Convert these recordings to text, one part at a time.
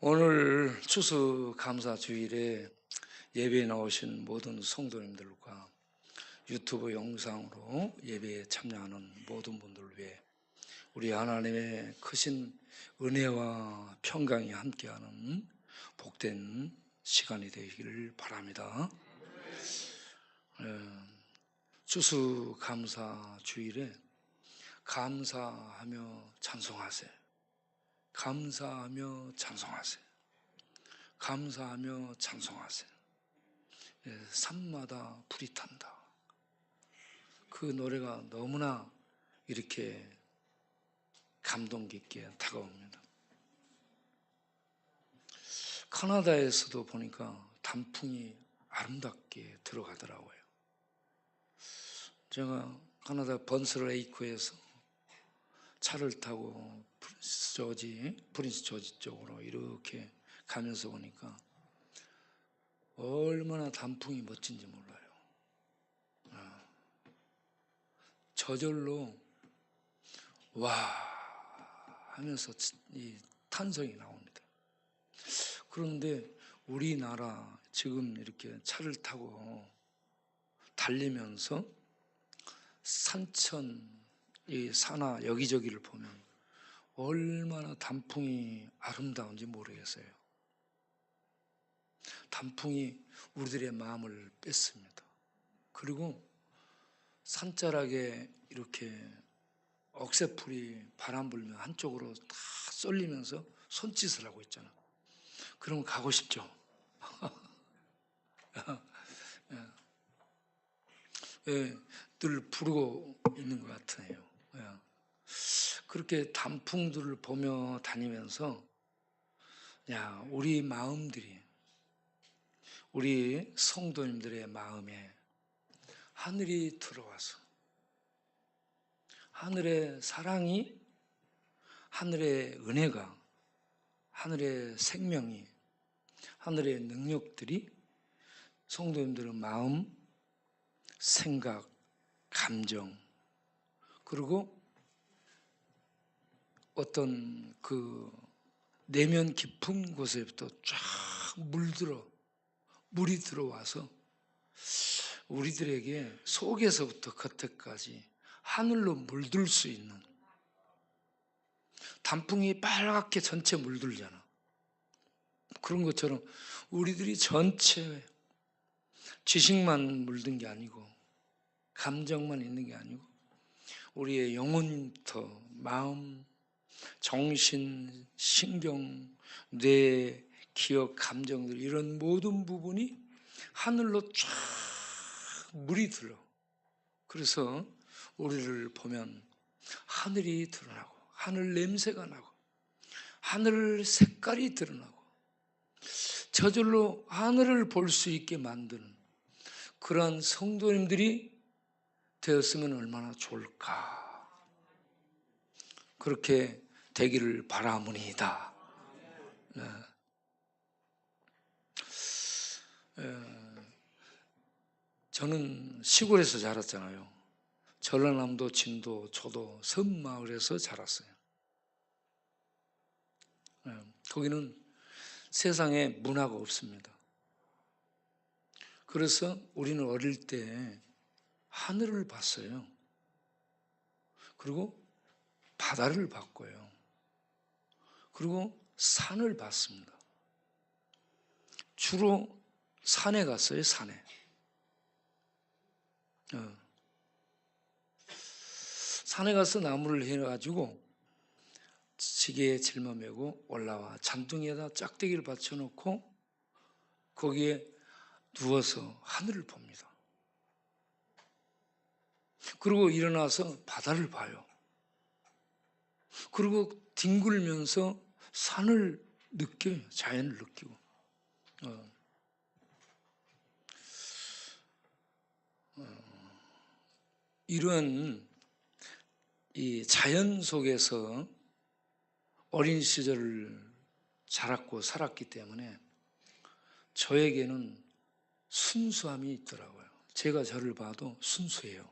오늘 추수감사주일에 예배에 나오신 모든 성도님들과 유튜브 영상으로 예배에 참여하는 모든 분들을 위해 우리 하나님의 크신 은혜와 평강이 함께하는 복된 시간이 되기를 바랍니다. 추수감사주일에 감사하며 찬송하세요. 감사하며 찬송하세요. 감사하며 찬송하세요. 산마다 불이 탄다. 그 노래가 너무나 이렇게 감동 깊게 다가옵니다. 캐나다에서도 보니까 단풍이 아름답게 들어가더라고요. 제가 캐나다 번스레이크에서 차를 타고 프린스 조지 쪽으로 이렇게 가면서 보니까 얼마나 단풍이 멋진지 몰라요. 저절로 와 하면서 이 탄성이 나옵니다. 그런데 우리나라 지금 이렇게 차를 타고 달리면서 산천, 이 산하 여기저기를 보면 얼마나 단풍이 아름다운지 모르겠어요. 단풍이 우리들의 마음을 뺐습니다. 그리고 산자락에 이렇게 억새풀이 바람 불면 한쪽으로 다 쏠리면서 손짓을 하고 있잖아. 그러면 가고 싶죠. 늘 부르고 있는 것 같아요. 그렇게 단풍들을 보며 다니면서 우리 마음들이, 우리 성도님들의 마음에 하늘이 들어와서 하늘의 사랑이, 하늘의 은혜가, 하늘의 생명이, 하늘의 능력들이 성도님들의 마음, 생각, 감정, 그리고 어떤 그 내면 깊은 곳에부터 쫙 물이 들어와서 우리들에게 속에서부터 겉에까지 하늘로 물들 수 있는, 단풍이 빨갛게 전체 물들잖아. 그런 것처럼 우리들이 전체 지식만 물든 게 아니고 감정만 있는 게 아니고 우리의 영혼부터 마음, 정신, 신경, 뇌, 기억, 감정들, 이런 모든 부분이 하늘로 쫙 물이 들어. 그래서 우리를 보면 하늘이 드러나고 하늘 냄새가 나고 하늘 색깔이 드러나고 저절로 하늘을 볼 수 있게 만드는 그런 성도님들이 되었으면 얼마나 좋을까. 그렇게 되기를 바라옵니다. 저는 시골에서 자랐잖아요. 전라남도, 진도, 조도, 섬마을에서 자랐어요. 거기는 세상에 문화가 없습니다. 그래서 우리는 어릴 때 하늘을 봤어요. 그리고 바다를 봤고요. 그리고 산을 봤습니다. 주로 산에 갔어요, 산에. 산에 가서 나무를 해가지고 지게에 짊어매고 올라와 잔둥이에다 짝대기를 받쳐놓고 거기에 누워서 하늘을 봅니다. 그리고 일어나서 바다를 봐요. 그리고 뒹굴면서 산을 느껴요. 자연을 느끼고. 이런 이 자연 속에서 어린 시절을 자랐고 살았기 때문에 저에게는 순수함이 있더라고요. 제가 저를 봐도 순수해요.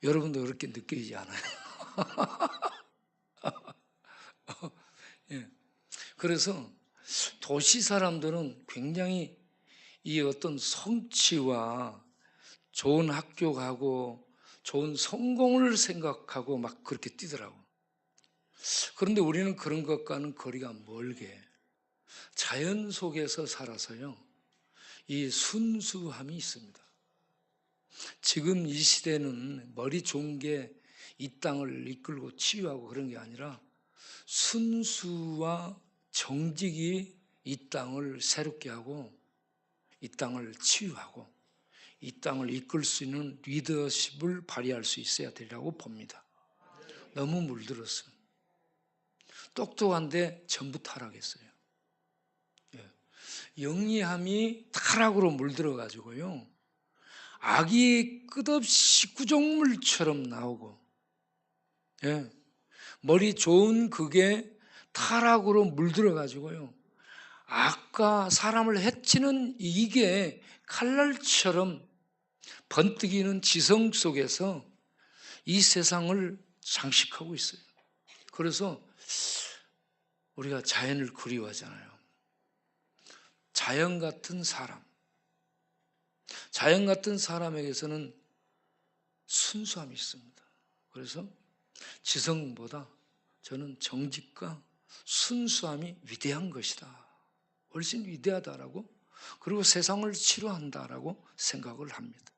여러분도 그렇게 느끼지 않아요? 예. 그래서 도시 사람들은 굉장히 이 어떤 성취와 좋은 학교 가고 좋은 성공을 생각하고 막 그렇게 뛰더라고. 그런데 우리는 그런 것과는 거리가 멀게 자연 속에서 살아서요, 이 순수함이 있습니다. 지금 이 시대는 머리 좋은 게 이 땅을 이끌고 치유하고 그런 게 아니라 순수와 정직이 이 땅을 새롭게 하고 이 땅을 치유하고 이 땅을 이끌 수 있는 리더십을 발휘할 수 있어야 되리라고 봅니다. 너무 물들었어요. 똑똑한데 전부 타락했어요. 영리함이 타락으로 물들어 가지고요, 악이 끝없이 구정물처럼 나오고, 머리 좋은 그게 타락으로 물들어 가지고요, 악과 사람을 해치는 이게 칼날처럼 번뜩이는 지성 속에서 이 세상을 장식하고 있어요. 그래서 우리가 자연을 그리워하잖아요. 자연 같은 사람, 자연 같은 사람에게서는 순수함이 있습니다. 그래서 지성보다 저는 정직과 순수함이 위대한 것이다, 훨씬 위대하다라고, 그리고 세상을 치료한다라고 생각을 합니다.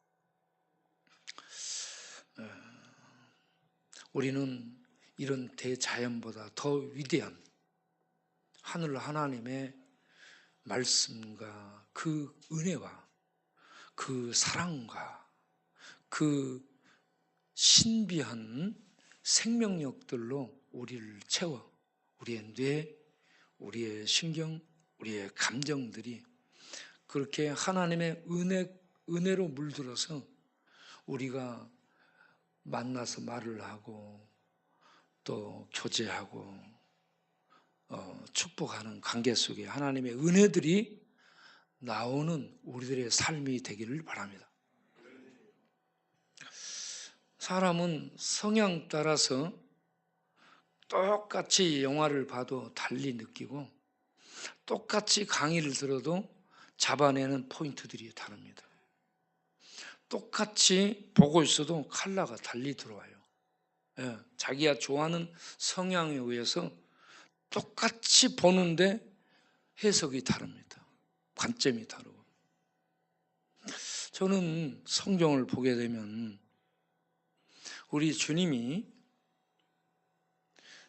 우리는 이런 대자연보다 더 위대한 하늘 하나님의 말씀과 그 은혜와 그 사랑과 그 신비한 생명력들로 우리를 채워 우리의 뇌, 우리의 신경, 우리의 감정들이 그렇게 하나님의 은혜로 물들어서 우리가 만나서 말을 하고 또 교제하고 축복하는 관계 속에 하나님의 은혜들이 나오는 우리들의 삶이 되기를 바랍니다. 사람은 성향 따라서 똑같이 영화를 봐도 달리 느끼고 똑같이 강의를 들어도 잡아내는 포인트들이 다릅니다. 똑같이 보고 있어도 컬러가 달리 들어와요. 자기가 좋아하는 성향에 의해서 똑같이 보는데 해석이 다릅니다. 관점이 다르고. 저는 성경을 보게 되면 우리 주님이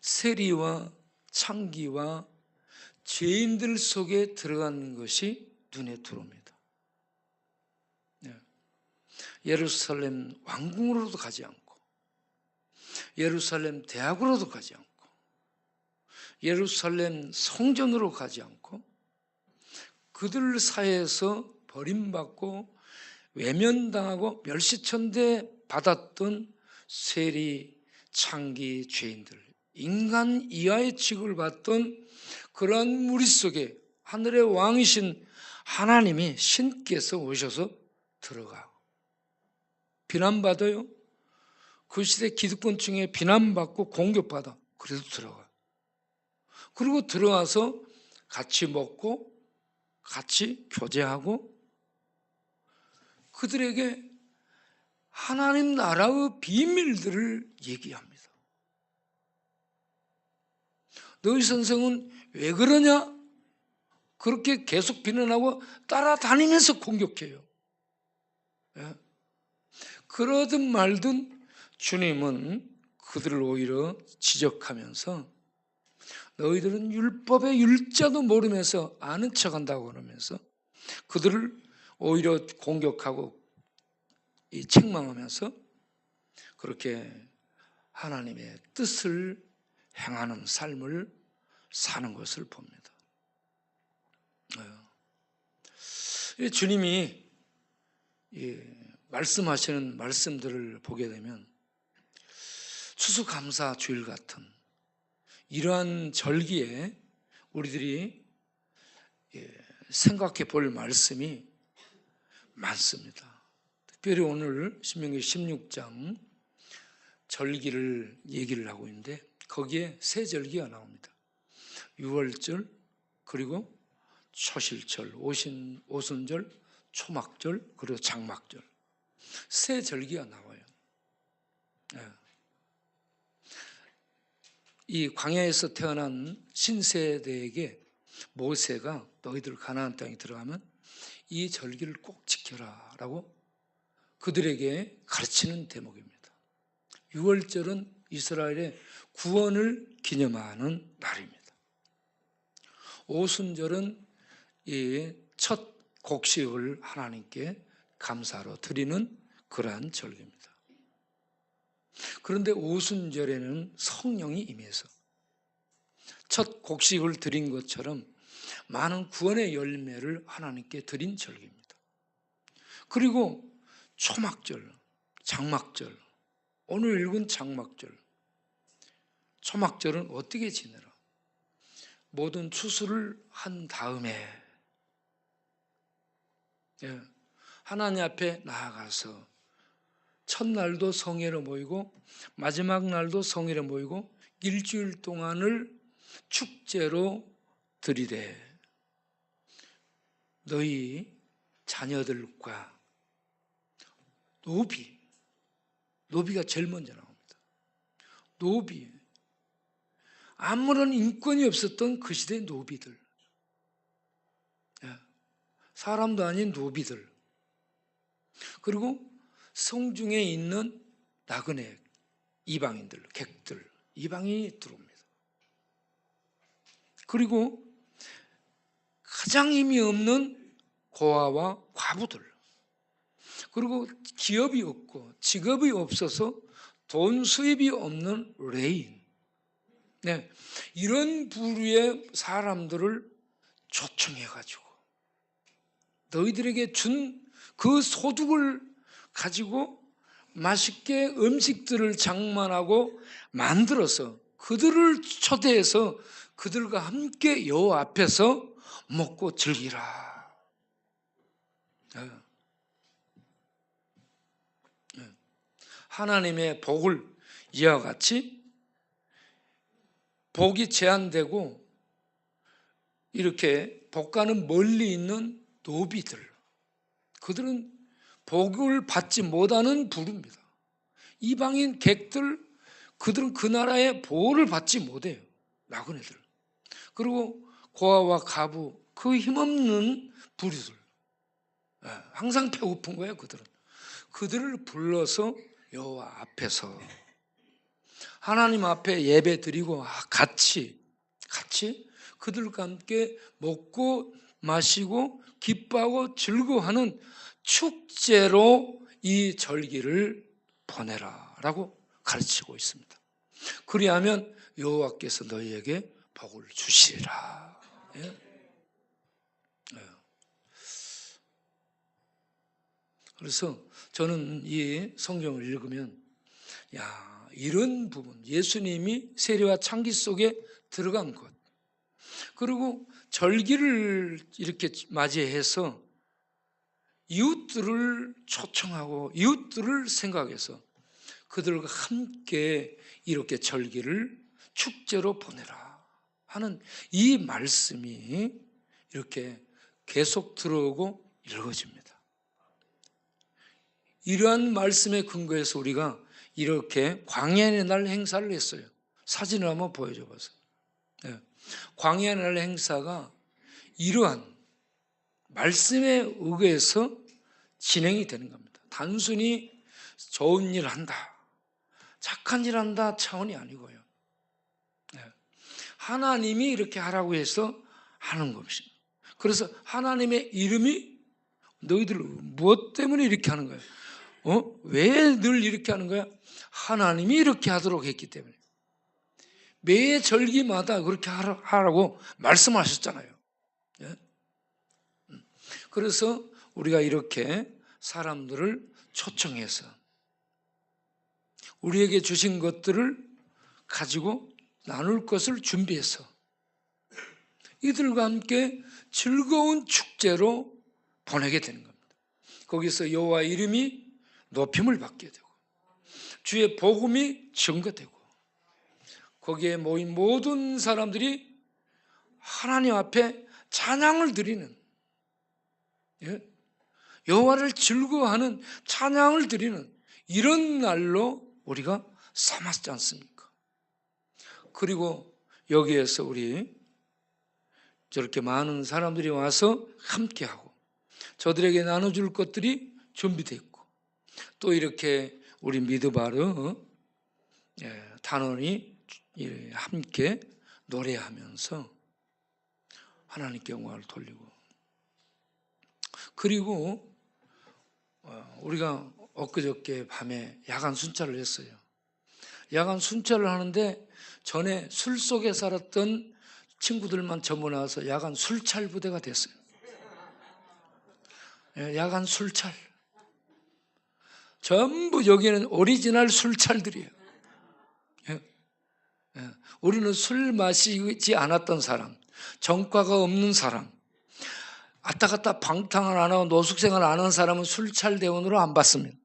세리와 창기와 죄인들 속에 들어간 것이 눈에 들어옵니다. 예루살렘 왕궁으로도 가지 않고 예루살렘 대학으로도 가지 않고 예루살렘 성전으로 가지 않고 그들 사이에서 버림받고 외면당하고 멸시천대 받았던 세리, 창기, 죄인들, 인간 이하의 취급을 받던 그러한 무리 속에 하늘의 왕이신 하나님이 신께서 오셔서 들어가고 비난받아요. 그 시대 기득권층에 비난받고 공격받아. 그래도 들어가. 그리고 들어와서 같이 먹고 같이 교제하고 그들에게 하나님 나라의 비밀들을 얘기합니다. 너희 선생은 왜 그러냐? 그렇게 계속 비난하고 따라다니면서 공격해요. 그러든 말든 주님은 그들을 오히려 지적하면서 너희들은 율법의 율자도 모르면서 아는 척한다고 그러면서 그들을 오히려 공격하고 책망하면서 그렇게 하나님의 뜻을 행하는 삶을 사는 것을 봅니다. 주님이 말씀하시는 말씀들을 보게 되면 추수감사 주일 같은 이러한 절기에 우리들이 생각해 볼 말씀이 많습니다. 특별히 오늘 신명기 16장 절기를 얘기를 하고 있는데 거기에 세 절기가 나옵니다. 유월절, 그리고 초실절, 오순절, 초막절, 그리고 장막절. 세 절기가 나와요. 이 광야에서 태어난 신세대에게 모세가 너희들 가나안 땅에 들어가면 이 절기를 꼭 지켜라 라고 그들에게 가르치는 대목입니다. 6월절은 이스라엘의 구원을 기념하는 날입니다. 오순절은 이 첫 곡식을 하나님께 감사로 드리는 그러한 절기입니다. 그런데 오순절에는 성령이 임해서 첫 곡식을 드린 것처럼 많은 구원의 열매를 하나님께 드린 절기입니다. 그리고 초막절, 장막절, 오늘 읽은 장막절, 초막절은 어떻게 지내라? 모든 추수를 한 다음에 하나님 앞에 나아가서 첫날도 성회로 모이고 마지막 날도 성회로 모이고 일주일 동안을 축제로 드리되 너희 자녀들과 노비가 제일 먼저 나옵니다. 노비, 아무런 인권이 없었던 그 시대의 노비들, 사람도 아닌 노비들, 그리고 성중에 있는 나그네, 이방인들, 객들, 이방인이 들어옵니다. 그리고 가장 힘이 없는 고아와 과부들, 그리고 기업이 없고 직업이 없어서 돈 수입이 없는 레인, 이런 부류의 사람들을 초청해가지고 너희들에게 준 그 소득을 가지고 맛있게 음식들을 장만하고 만들어서 그들을 초대해서 그들과 함께 여호와 앞에서 먹고 즐기라. 하나님의 복을 이와 같이 복이 제한되고 이렇게 복과는 멀리 있는 노비들, 그들은 복을 받지 못하는 부류입니다. 이방인 객들, 그들은 그 나라의 보호를 받지 못해요. 나그네들. 그리고 고아와 가부, 그 힘없는 부류들, 항상 배고픈 거예요. 그들을 불러서 여호와 앞에서 하나님 앞에 예배 드리고 같이 그들과 함께 먹고 마시고 기뻐하고 즐거워하는 축제로 이 절기를 보내라라고 가르치고 있습니다. 그리하면 여호와께서 너희에게 복을 주시리라. 그래서 저는 이 성경을 읽으면 이런 부분, 예수님이 세례와 창기 속에 들어간 것, 그리고 절기를 이렇게 맞이해서 이웃들을 초청하고 이웃들을 생각해서 그들과 함께 이렇게 절기를 축제로 보내라 하는 이 말씀이 이렇게 계속 들어오고 읽어집니다. 이러한 말씀에 근거해서 우리가 이렇게 광야의 날 행사를 했어요. 사진을 한번 보여줘 보세요. 광야의 날 행사가 이러한 말씀에 의해서 진행이 되는 겁니다. 단순히 좋은 일 한다, 착한 일 한다 차원이 아니고요. 하나님이 이렇게 하라고 해서 하는 것입니다. 그래서 하나님의 이름이 너희들 무엇 때문에 이렇게 하는 거야? 왜 늘 이렇게 하는 거야? 하나님이 이렇게 하도록 했기 때문에. 매 절기마다 그렇게 하라고 말씀하셨잖아요. 그래서 우리가 이렇게 사람들을 초청해서 우리에게 주신 것들을 가지고 나눌 것을 준비해서 이들과 함께 즐거운 축제로 보내게 되는 겁니다. 거기서 여호와 이름이 높임을 받게 되고 주의 복음이 증거되고 거기에 모인 모든 사람들이 하나님 앞에 찬양을 드리는, 여호와를 즐거워하는 찬양을 드리는 이런 날로 우리가 삼았지 않습니까? 그리고 여기에서 우리 저렇게 많은 사람들이 와서 함께하고 저들에게 나눠줄 것들이 준비되어 있고 또 이렇게 우리 미드바르 단원이 함께 노래하면서 하나님께 영광을 돌리고, 그리고 우리가 엊그저께 밤에 야간 순찰을 했어요. 야간 순찰을 하는데 전에 술 속에 살았던 친구들만 전부 나와서 야간 술찰 부대가 됐어요. 야간 술찰. 전부 여기는 오리지널 술찰들이에요. 우리는 술 마시지 않았던 사람, 전과가 없는 사람, 왔다 갔다 방탕을 안 하고 노숙생을 안 하는 사람은 술찰 대원으로 안 받습니다.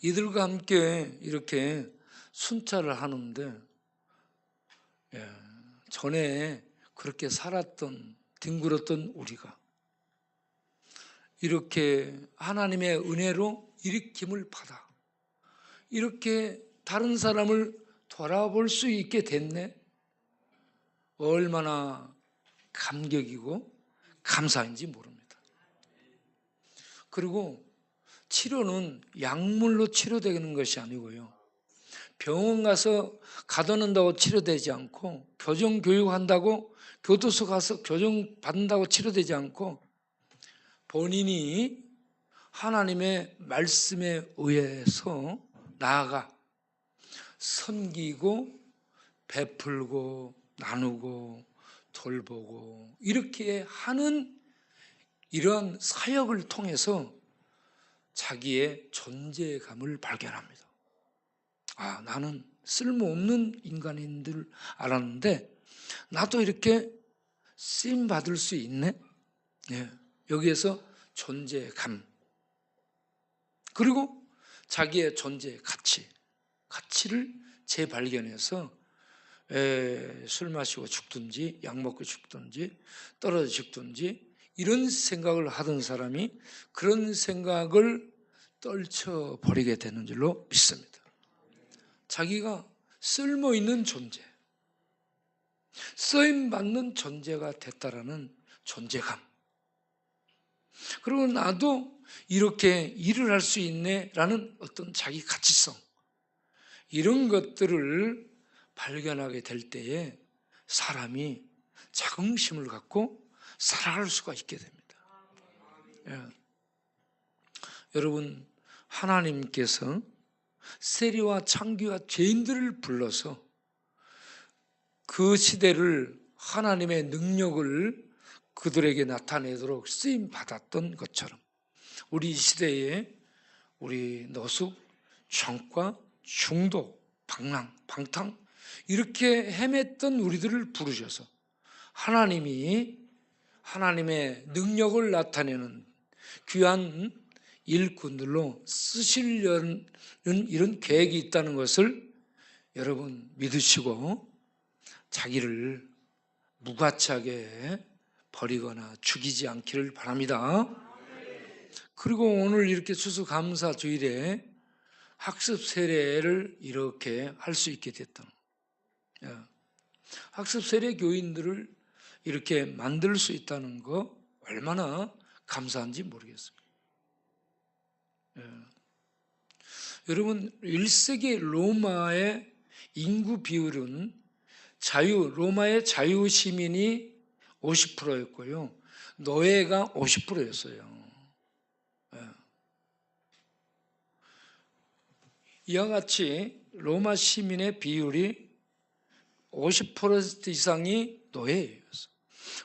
이들과 함께 이렇게 순찰을 하는데 전에 그렇게 살았던 뒹굴었던 우리가 이렇게 하나님의 은혜로 일으킴을 받아 이렇게 다른 사람을 돌아볼 수 있게 됐네. 얼마나 감격이고 감사인지 모릅니다. 그리고 치료는 약물로 치료되는 것이 아니고요, 병원 가서 가둬놓는다고 치료되지 않고, 교정교육한다고 교도소 가서 교정받는다고 치료되지 않고, 본인이 하나님의 말씀에 의해서 나아가 섬기고 베풀고 나누고 돌보고 이렇게 하는 이러한 사역을 통해서 자기의 존재감을 발견합니다. 아, 나는 쓸모없는 인간인 줄 알았는데 나도 이렇게 쓰임 받을 수 있네. 여기에서 존재감, 그리고 자기의 존재 가치를 재발견해서 술 마시고 죽든지 약 먹고 죽든지 떨어져 죽든지 이런 생각을 하던 사람이 그런 생각을 떨쳐버리게 되는 줄로 믿습니다. 자기가 쓸모있는 존재, 쓰임받는 존재가 됐다라는 존재감, 그리고 나도 이렇게 일을 할 수 있네라는 어떤 자기 가치성, 이런 것들을 발견하게 될 때에 사람이 자긍심을 갖고 살아갈 수가 있게 됩니다. 여러분, 하나님께서 세리와 창기와 죄인들을 불러서 그 시대를 하나님의 능력을 그들에게 나타내도록 쓰임 받았던 것처럼 우리 시대에 우리 노숙, 전과, 중독, 방탕 이렇게 헤맸던 우리들을 부르셔서 하나님이 하나님의 능력을 나타내는 귀한 일꾼들로 쓰시려는 이런 계획이 있다는 것을 여러분 믿으시고 자기를 무가치하게 버리거나 죽이지 않기를 바랍니다. 그리고 오늘 이렇게 추수감사 주일에 학습 세례를 이렇게 할 수 있게 됐다. 학습 세례 교인들을 이렇게 만들 수 있다는 거 얼마나 감사한지 모르겠습니다. 여러분, 1세기 로마의 인구 비율은 로마의 자유 시민이 50%였고요. 노예가 50%였어요. 이와 같이 로마 시민의 비율이 50% 이상이 노예였어요.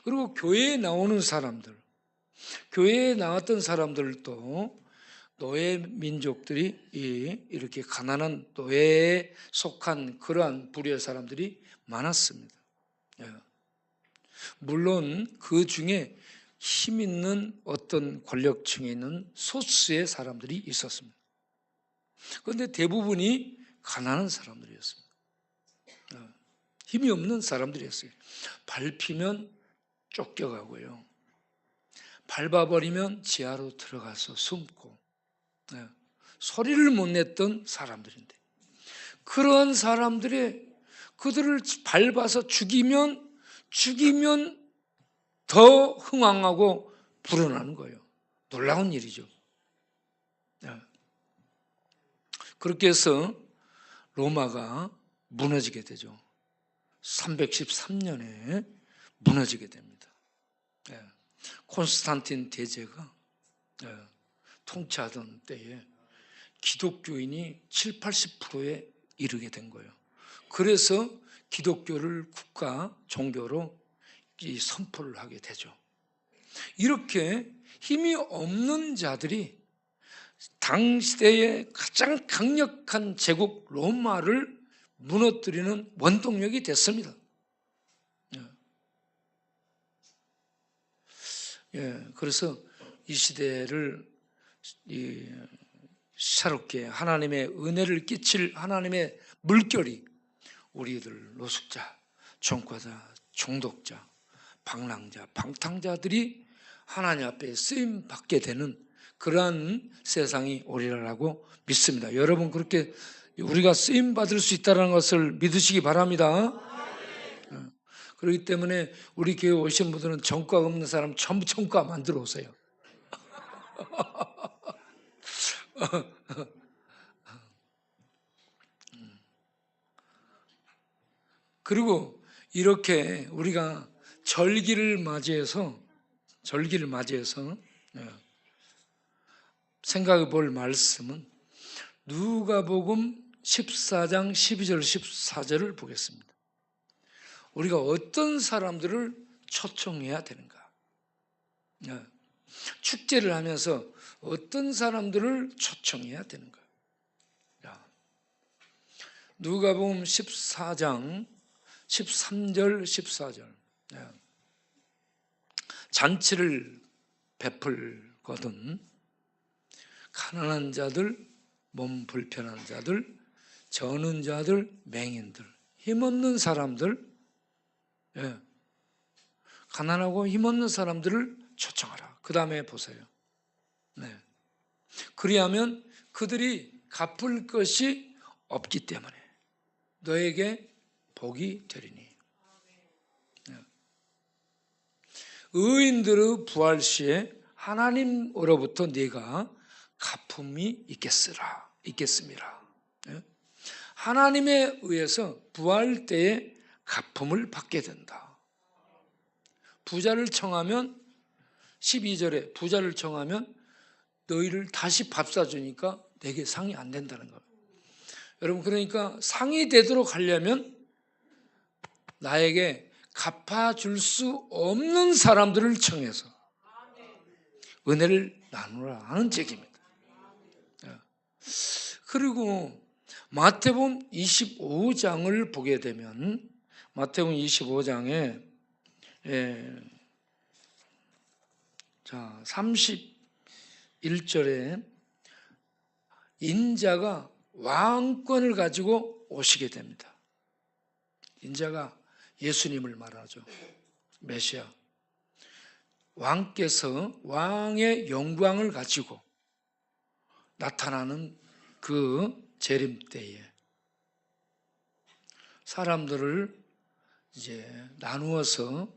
그리고 교회에 나오는 사람들, 교회에 나왔던 사람들도 노예 민족들이 이렇게 가난한 노예에 속한 그러한 부류의 사람들이 많았습니다. 물론 그 중에 힘 있는 어떤 권력층에 있는 소수의 사람들이 있었습니다. 그런데 대부분이 가난한 사람들이었습니다. 힘이 없는 사람들이었어요. 밟히면 쫓겨가고요. 밟아버리면 지하로 들어가서 숨고, 소리를 못 냈던 사람들인데, 그러한 사람들의 그들을 밟아서 죽이면 더 흥황하고 불어나는 거예요. 놀라운 일이죠. 그렇게 해서 로마가 무너지게 되죠. 313년에 무너지게 됩니다. 콘스탄틴 대제가 통치하던 때에 기독교인이 7, 80%에 이르게 된 거예요. 그래서 기독교를 국가 종교로 선포를 하게 되죠. 이렇게 힘이 없는 자들이 당시대의 가장 강력한 제국 로마를 무너뜨리는 원동력이 됐습니다. 그래서 이 시대를 새롭게 하나님의 은혜를 끼칠 하나님의 물결이 우리들 노숙자, 종과자, 중독자, 방랑자, 방탕자들이 하나님 앞에 쓰임 받게 되는 그러한 세상이 오리라고 믿습니다. 여러분, 그렇게 우리가 쓰임 받을 수 있다는 것을 믿으시기 바랍니다. 그렇기 때문에 우리 교회 오신 분들은 전과 없는 사람 전부 전과 만들어 오세요. 그리고 이렇게 우리가 절기를 맞이해서 생각해 볼 말씀은 누가복음 14장 12절 14절을 보겠습니다. 우리가 어떤 사람들을 초청해야 되는가? 축제를 하면서 어떤 사람들을 초청해야 되는가? 누가복음 14장 13절 14절 잔치를 베풀거든 가난한 자들, 몸 불편한 자들, 저는 자들, 맹인들, 힘없는 사람들, 가난하고 힘없는 사람들을 초청하라. 그 다음에 보세요. 그리하면 그들이 갚을 것이 없기 때문에 너에게 복이 되리니. 의인들의 부활 시에 하나님으로부터 네가 갚음이 있겠습니다. 하나님에 의해서 부활 때에 갚음을 받게 된다. 부자를 청하면 12절에 부자를 청하면 너희를 다시 밥 사주니까 내게 상이 안 된다는 거예요. 여러분, 그러니까 상이 되도록 하려면 나에게 갚아줄 수 없는 사람들을 청해서 은혜를 나누라 하는 책입니다. 그리고 마태복음 25장을 보게 되면 마태복음 25장에 31절에 인자가 왕권을 가지고 오시게 됩니다. 인자가 예수님을 말하죠. 메시아. 왕께서 왕의 영광을 가지고 나타나는 그 재림 때에 사람들을 이제 나누어서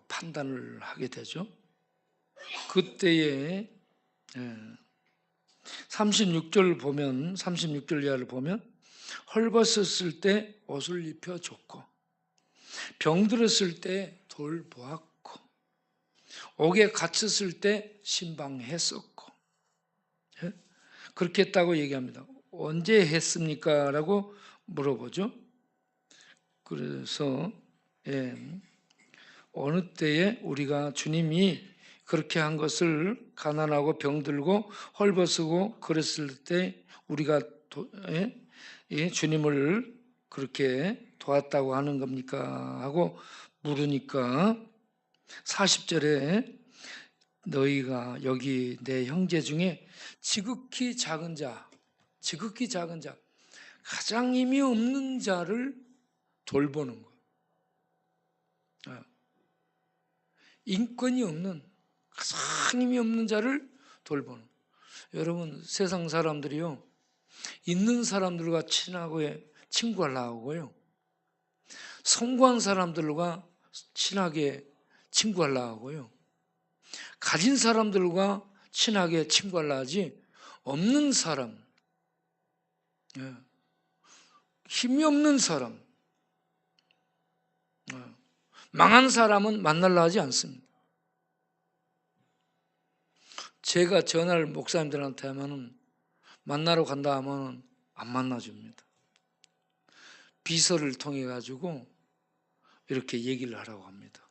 판단을 하게 되죠. 그때에 36절 이하를 보면 헐벗었을 때 옷을 입혀 줬고 병들었을 때 돌보았고 옥에 갇혔을 때 신방했었고 그렇게 했다고 얘기합니다. 언제 했습니까? 라고 물어보죠. 그래서 어느 때에 우리가 주님이 그렇게 한 것을 가난하고 병들고 헐벗고 그랬을 때 우리가 주님을 그렇게 도왔다고 하는 겁니까? 하고 물으니까 40절에 너희가 여기 내 형제 중에 지극히 작은 자 가장 힘이 없는 자를 돌보는 거. 인권이 없는, 가장 힘이 없는 자를 돌보는. 여러분, 세상 사람들이요, 있는 사람들과 친구하려고 하고요, 성공한 사람들과 친하게 친구하려고 하고요, 가진 사람들과 친하게 친구하려고 하지, 없는 사람, 힘이 없는 사람, 망한 사람은 만나려 하지 않습니다. 제가 전화를 목사님들한테 하면은 만나러 간다 하면은 안 만나줍니다. 비서를 통해 가지고 이렇게 얘기를 하라고 합니다.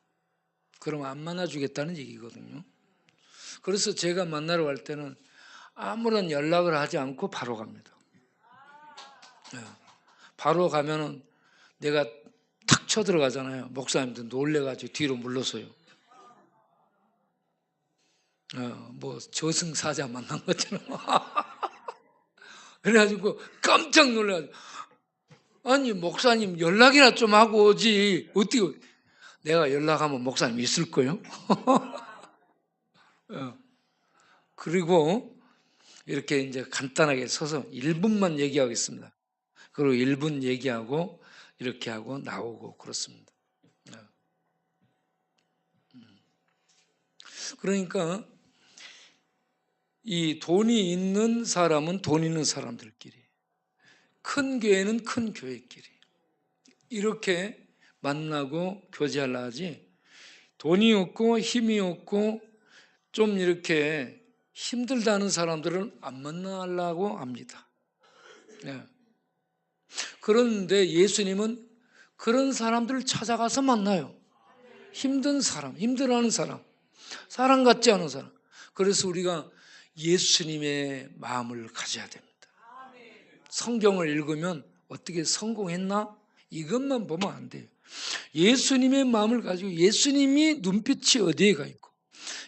그러면 안 만나주겠다는 얘기거든요. 그래서 제가 만나러 갈 때는 아무런 연락을 하지 않고 바로 갑니다. 바로 가면은 내가 탁 쳐들어가잖아요. 목사님들 놀래가지고 뒤로 물러서요. 뭐 저승사자 만난 것처럼. 그래가지고 깜짝 놀라가지고, 아니 목사님 연락이나 좀 하고 오지, 어떻게 내가 연락하면 목사님 있을 거요? 그리고 이렇게 이제 간단하게 서서 1분만 얘기하겠습니다. 그리고 1분 얘기하고 이렇게 하고 나오고 그렇습니다. 그러니까 이 돈이 있는 사람은 돈 있는 사람들끼리, 큰 교회는 큰 교회끼리 이렇게 만나고 교제하려 하지, 돈이 없고 힘이 없고 좀 이렇게 힘들다는 사람들은 안 만나려고 합니다. 그런데 예수님은 그런 사람들을 찾아가서 만나요. 힘든 사람, 힘들어하는 사람, 사랑 같지 않은 사람. 그래서 우리가 예수님의 마음을 가져야 됩니다. 성경을 읽으면 어떻게 성공했나? 이것만 보면 안 돼요. 예수님의 마음을 가지고 예수님이 눈빛이 어디에 가 있고,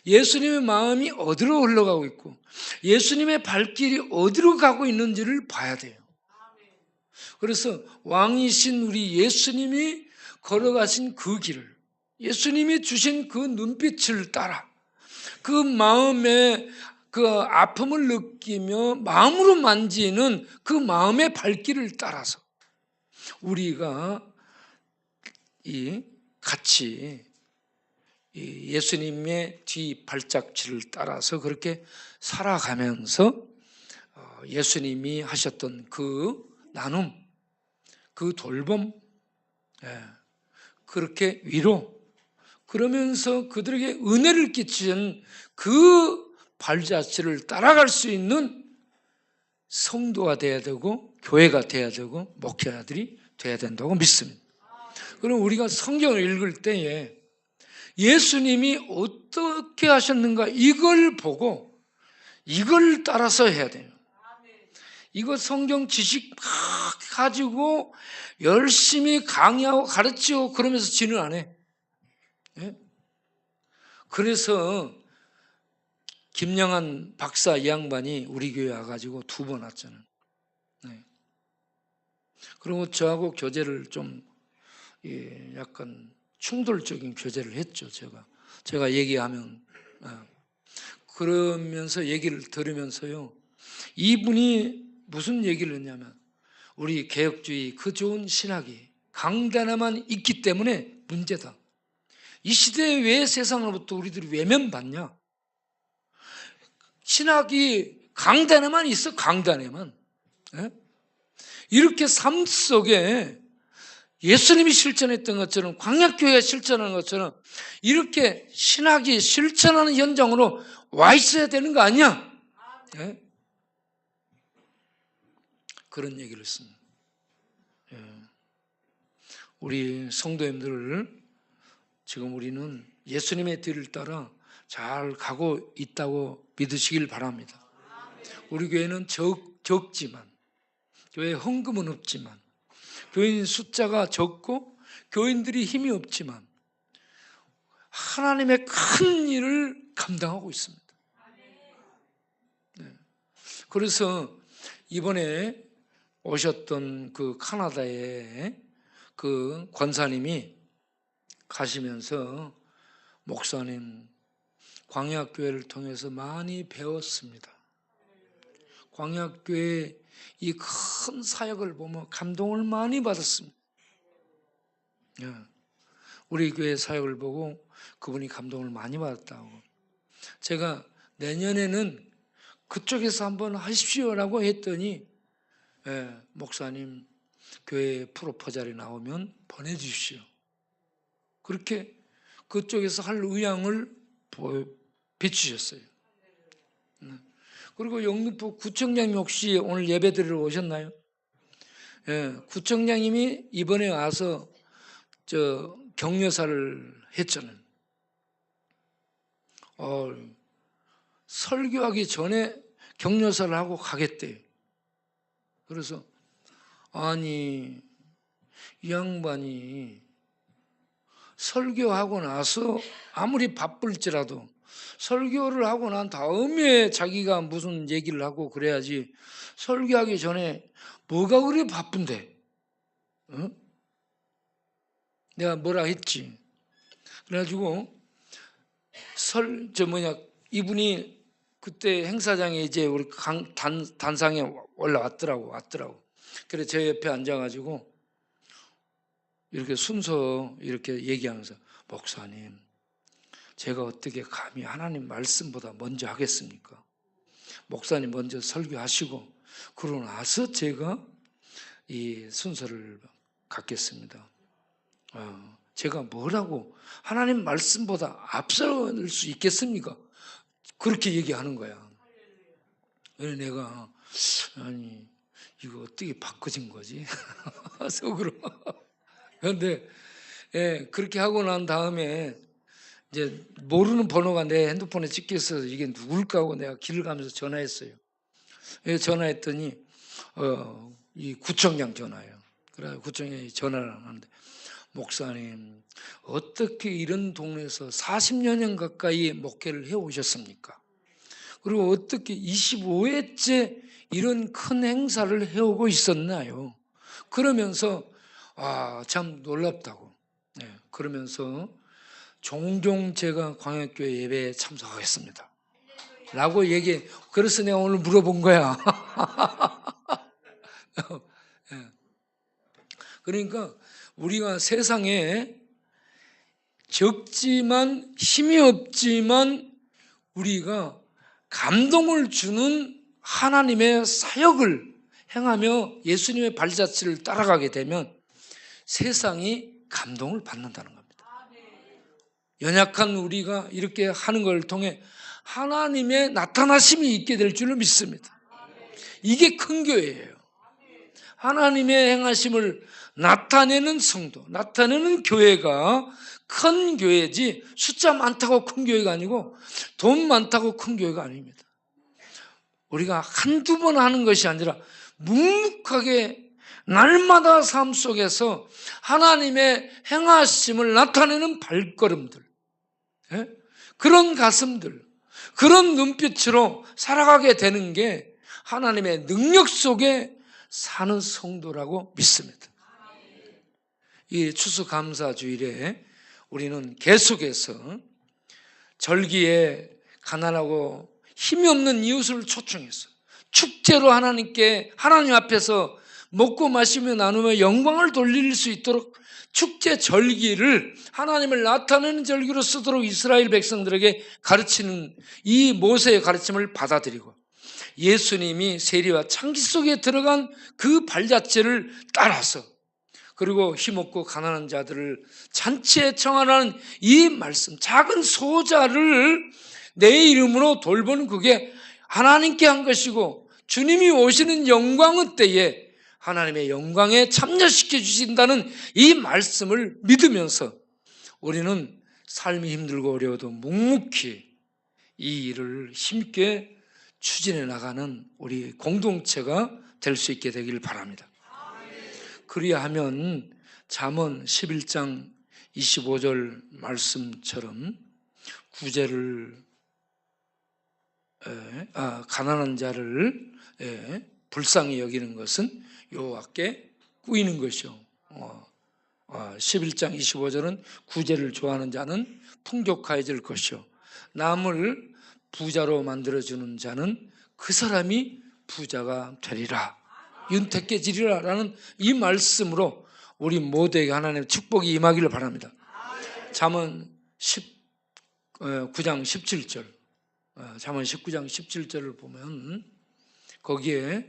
예수님의 마음이 어디로 흘러가고 있고, 예수님의 발길이 어디로 가고 있는지를 봐야 돼요. 그래서 왕이신 우리 예수님이 걸어가신 그 길을, 예수님이 주신 그 눈빛을 따라 그 마음의 그 아픔을 느끼며 마음으로 만지는 그 마음의 발길을 따라서 우리가 같이 예수님의 뒤 발자취를 따라서 그렇게 살아가면서 예수님이 하셨던 그 나눔, 그 돌봄, 그렇게 위로, 그러면서 그들에게 은혜를 끼치는 그 발자취를 따라갈 수 있는 성도가 돼야 되고 교회가 돼야 되고 목회자들이 돼야 된다고 믿습니다. 그럼 우리가 성경을 읽을 때에 예수님이 어떻게 하셨는가 이걸 보고 이걸 따라서 해야 돼요. 이거 성경 지식 막 가지고 열심히 강의하고 가르치고 그러면서 지는 안 해. 그래서 김영한 박사 이 양반이 우리 교회 와가지고 2번 왔잖아요. 그리고 저하고 교제를 좀 약간 충돌적인 교제를 했죠. 제가 얘기하면 그러면서 얘기를 들으면서요, 이분이 무슨 얘기를 했냐면 우리 개혁주의 그 좋은 신학이 강단에만 있기 때문에 문제다. 이 시대에 왜 세상으로부터 우리들이 외면받냐? 신학이 강단에만 있어, 강단에만. 이렇게 삶 속에 예수님이 실천했던 것처럼, 광약교회가 실천하는 것처럼 이렇게 신학이 실천하는 현장으로 와 있어야 되는 거 아니야? 그런 얘기를 했습니다. 우리 성도님들을 지금 우리는 예수님의 뒤를 따라 잘 가고 있다고 믿으시길 바랍니다. 우리 교회는 적지만, 교회에 헌금은 없지만, 교인 숫자가 적고 교인들이 힘이 없지만 하나님의 큰 일을 감당하고 있습니다. 그래서 이번에 오셨던 그 카나다에 그 권사님이 가시면서 목사님 광야교회를 통해서 많이 배웠습니다. 광야교회 이 큰 사역을 보면 감동을 많이 받았습니다. 우리 교회 사역을 보고 그분이 감동을 많이 받았다고. 제가 내년에는 그쪽에서 한번 하십시오라고 했더니 목사님 교회 프로포절이 나오면 보내주십시오. 그렇게 그쪽에서 할 의향을 비추셨어요. 그리고 영등포 구청장님 혹시 오늘 예배 드리러 오셨나요? 구청장님이 이번에 와서 격려사를 했잖아요. 설교하기 전에 격려사를 하고 가겠대요. 그래서 아니 이 양반이 설교하고 나서 아무리 바쁠지라도 설교를 하고 난 다음에 자기가 무슨 얘기를 하고 그래야지 설교하기 전에 뭐가 그리 바쁜데? 내가 뭐라 했지. 그래가지고 이분이 그때 행사장에 이제 우리 단상에 왔더라고. 그래 제 옆에 앉아가지고 이렇게 순서 이렇게 얘기하면서 목사님, 제가 어떻게 감히 하나님 말씀보다 먼저 하겠습니까? 목사님 먼저 설교하시고 그러고 나서 제가 이 순서를 갖겠습니다. 제가 뭐라고 하나님 말씀보다 앞설 수 있겠습니까? 그렇게 얘기하는 거야. 그래서 내가 아니 이거 어떻게 바꿔진 거지? 속으로. 그런데 그렇게 하고 난 다음에 이제 모르는 번호가 내 핸드폰에 찍혀 있어서 이게 누굴까 하고 내가 길을 가면서 전화했어요. 전화했더니 이 구청장 전화예요. 그래 구청장이 전화를 하는데 목사님 어떻게 이런 동네에서 40년 가까이 목회를 해오셨습니까? 그리고 어떻게 25회째 이런 큰 행사를 해오고 있었나요? 그러면서 참 놀랍다고. 그러면서 종종 제가 광역교회 예배에 참석하겠습니다 라고 얘기해. 그래서 내가 오늘 물어본 거야. 그러니까 우리가 세상에 적지만 힘이 없지만 우리가 감동을 주는 하나님의 사역을 행하며 예수님의 발자취를 따라가게 되면 세상이 감동을 받는다는 겁니다. 연약한 우리가 이렇게 하는 걸 통해 하나님의 나타나심이 있게 될 줄을 믿습니다. 이게 큰 교회예요. 하나님의 행하심을 나타내는 성도, 나타내는 교회가 큰 교회지 숫자 많다고 큰 교회가 아니고 돈 많다고 큰 교회가 아닙니다. 우리가 한두 번 하는 것이 아니라 묵묵하게 날마다 삶 속에서 하나님의 행하심을 나타내는 발걸음들, 그런 가슴들, 그런 눈빛으로 살아가게 되는 게 하나님의 능력 속에 사는 성도라고 믿습니다. 이 추수감사주일에 우리는 계속해서 절기에 가난하고 힘이 없는 이웃을 초청해서 축제로 하나님 앞에서 먹고 마시며 나누며 영광을 돌릴 수 있도록 축제 절기를 하나님을 나타내는 절기로 쓰도록 이스라엘 백성들에게 가르치는 이 모세의 가르침을 받아들이고 예수님이 세리와 창기 속에 들어간 그 발자취를 따라서 그리고 힘없고 가난한 자들을 잔치에 청하라는 이 말씀, 작은 소자를 내 이름으로 돌보는 그게 하나님께 한 것이고 주님이 오시는 영광의 때에 하나님의 영광에 참여시켜 주신다는 이 말씀을 믿으면서 우리는 삶이 힘들고 어려워도 묵묵히 이 일을 힘있게 추진해 나가는 우리 공동체가 될 수 있게 되길 바랍니다. 그리하면 잠언 11장 25절 말씀처럼 구제를 가난한 자를 불쌍히 여기는 것은 여호와께 꾸이는 것이요 11장 25절은 구제를 좋아하는 자는 풍족해질 것이요 남을 부자로 만들어주는 자는 그 사람이 부자가 되리라, 윤택해지리라 라는 이 말씀으로 우리 모두에게 하나님의 축복이 임하기를 바랍니다. 잠언 19장 17절, 잠언 19장 17절을 보면 거기에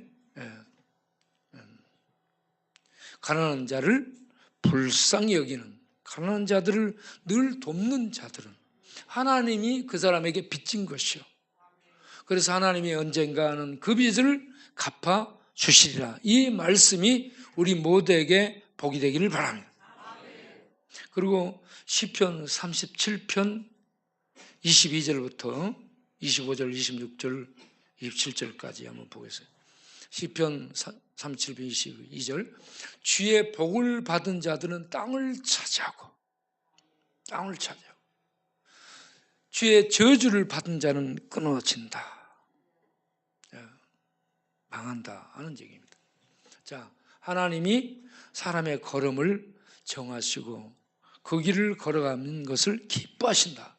가난한 자를 불쌍히 여기는, 가난한 자들을 늘 돕는 자들은 하나님이 그 사람에게 빚진 것이요 그래서 하나님이 언젠가는 그 빚을 갚아 주시리라, 이 말씀이 우리 모두에게 복이 되기를 바랍니다. 그리고 시편 37편 22절부터 25절, 26절, 27절까지 한번 보겠습니다. 시편 37편 22절, 주의 복을 받은 자들은 땅을 차지하고 주의 저주를 받은 자는 끊어진다, 망한다 하는 얘기입니다. 자, 하나님이 사람의 걸음을 정하시고 그 길을 걸어가는 것을 기뻐하신다.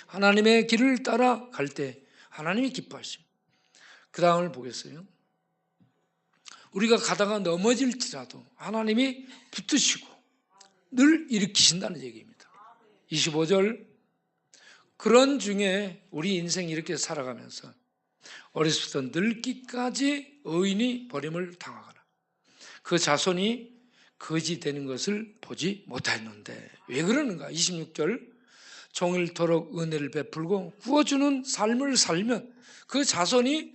하나님의 길을 따라갈 때 하나님이 기뻐하십니다. 그 다음을 보겠어요. 우리가 가다가 넘어질지라도 하나님이 붙드시고 늘 일으키신다는 얘기입니다. 25절, 그런 중에 우리 인생이 이렇게 살아가면서 어려서부터 늙기까지 의인이 버림을 당하거나 그 자손이 거지 되는 것을 보지 못하였는데 왜 그러는가? 26절, 종일토록 은혜를 베풀고 구워주는 삶을 살면 그 자손이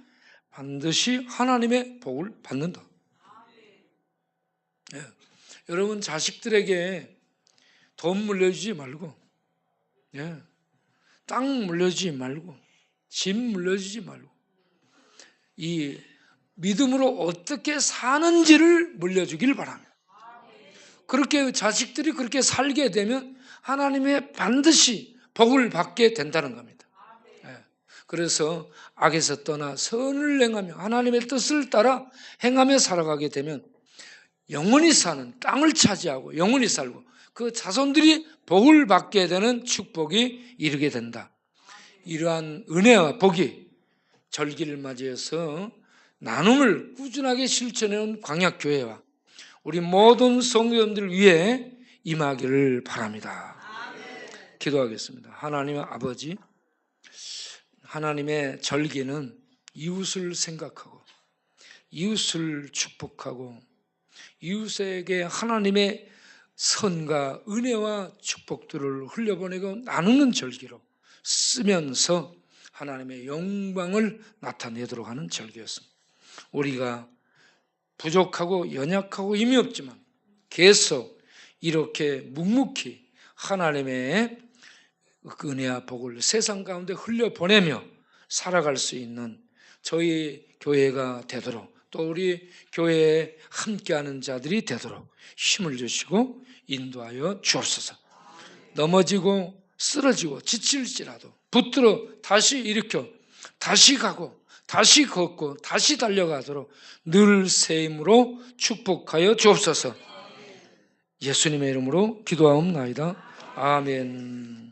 반드시 하나님의 복을 받는다. 여러분, 자식들에게 돈 물려주지 말고, 땅 물려주지 말고, 집 물려주지 말고, 이 믿음으로 어떻게 사는지를 물려주길 바랍니다. 그렇게 자식들이 그렇게 살게 되면 하나님의 반드시 복을 받게 된다는 겁니다. 그래서 악에서 떠나 선을 행하며 하나님의 뜻을 따라 행하며 살아가게 되면 영원히 사는, 땅을 차지하고 영원히 살고 그 자손들이 복을 받게 되는 축복이 이르게 된다. 이러한 은혜와 복이 절기를 맞이해서 나눔을 꾸준하게 실천해온 광약교회와 우리 모든 성도님들 위해 임하기를 바랍니다. 기도하겠습니다. 하나님의 아버지, 하나님의 절기는 이웃을 생각하고 이웃을 축복하고 이웃에게 하나님의 선과 은혜와 축복들을 흘려보내고 나누는 절기로 쓰면서 하나님의 영광을 나타내도록 하는 절기였습니다. 우리가 부족하고 연약하고 힘이 없지만 계속 이렇게 묵묵히 하나님의 은혜와 복을 세상 가운데 흘려보내며 살아갈 수 있는 저희 교회가 되도록, 또 우리 교회에 함께하는 자들이 되도록 힘을 주시고 인도하여 주옵소서. 넘어지고 쓰러지고 지칠지라도 붙들어 다시 일으켜 다시 가고 다시 걷고 다시 달려가도록 늘 새 힘으로 축복하여 주옵소서. 예수님의 이름으로 기도하옵나이다. 아멘.